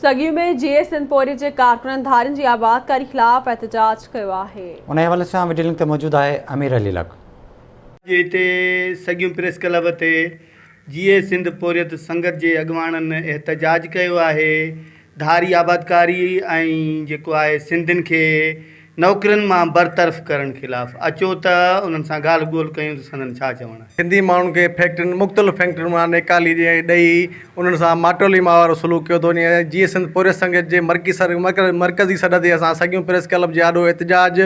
सगी में जीए सिंधपोरी के कारकुननि धारियुनि जी आबादकारी खिलाफ़ एहतजाज किया है। उन हवाले से वीडियो लिंक ते मौजूद है अमीर अली लक। हिते सगियूं प्रेस क्लब ते जीए सिंध पोरियत संगत के अगवाननि एहतजाज किया है। धारी आबादकारी ऐं जेको आहे सिंधियुनि खे नौकरियुनि मां बरतरफ़ करण खिलाफ़ अचो त उन्हनि सां ॻाल्हि ॿोल कयूं त संदनि छा चवणु आहे। सिंधी माण्हुनि खे फैक्ट्रियुनि मुख़्तलिफ़ फैक्ट्रियुनि मां निकाली ॾेई उन्हनि सां माटोली मां वारो सलूक कयो थो वञे। जीअं सिंध पोरियत संगत जे मरकज़ी सॾ ते असां सगियूं प्रेस क्लब जे ॾाढो एहतजाज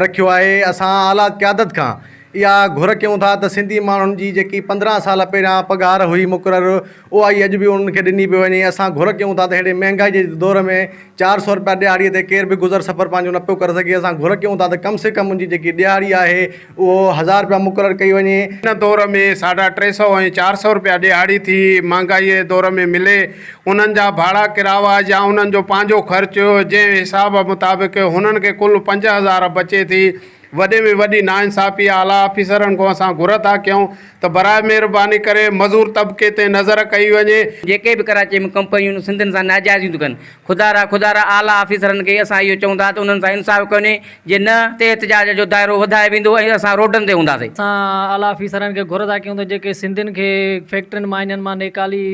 रखियो आहे। असां आला क़यादत खां इहा घुर कयूं था त सिंधी माण्हुनि जी जेकी 15 साल पहिरियां पघार हुई मुक़ररु उहा ई अॼु बि उन्हनि खे ॾिनी पई वञे। असां घुर कयूं था त हेॾे महांगाई जे दौर में 400 रुपया ॾियारीअ ते केर बि गुज़र सफ़र पंहिंजो न पियो करे सघे। असां घुर कयूं था त कम से कम मुंहिंजी जेकी ॾियारी आहे उहो 1000 रुपया मुक़ररु कई वञे। हिन दौर में 350 ऐं 400 रुपया ॾियारी थी महांगाई जे दौर में मिले। उन्हनि जा भाड़ा किरावा या उन्हनि जो पंहिंजो ख़र्चु जंहिं हिसाब मुताबिक़ हुननि खे कुल 5000 बचे थी। वॾे में वॾी नाइंसाफ़ी आला ऑफिसरनि को असां घुर था कयूं त बराए महिरबानी करे मज़ूर तबिके ते नज़र कई वञे। जेके भी कराची में कंपनियूं सिंधियुनि सां नाजाइज़ियूं थियूं कनि खुदारा आला ऑफिसरनि खे असां इहो चऊं था त उन्हनि सां इंसाफ़ कने जे न ते एहतजाज जो दायरो वधाए वेंदो ऐं असां रोडनि ते हूंदासीं। असां आला ऑफिसरनि खे घुर था कयूं त जेके सिंधियुनि खे फैक्ट्रियुनि मां इन्हनि मां निकाली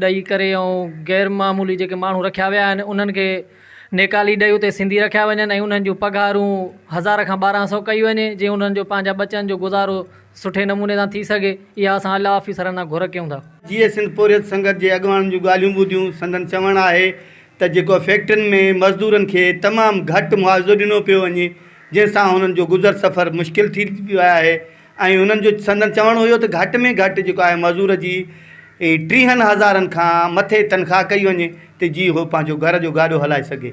ॾेई करे ऐं गैर मामूली जेके माण्हू रखिया विया आहिनि उन्हनि खे निकाली ॾेई उते सिंधी रखिया वञनि ऐं उन्हनि जूं पघारूं 1000 खां 1200 कई वञे जीअं उन्हनि जो पंहिंजा बचनि जो गुज़ारो सुठे नमूने सां थी सघे। इहा असां आला ऑफिसरनि सां घुर कयूं था। जीए सिंध पोरियत संगत जे अॻवाननि जूं ॻाल्हियूं ॿुधियूं। संदन चवणु आहे त जेको फैक्ट्रियुनि में मज़दूरनि खे तमामु घटि मुआवज़ो ॾिनो पियो वञे जंहिंसां हुननि जो गुज़र सफ़र मुश्किल थी वियो आहे। ऐं हुननि जो संदन चवणु हुयो त घटि में घटि जेको आहे मज़दूर जी 30,000 खां मथे तनख़्वाह कई वञे त जी उहो पंहिंजो घर जो गाॾो हलाए सघे।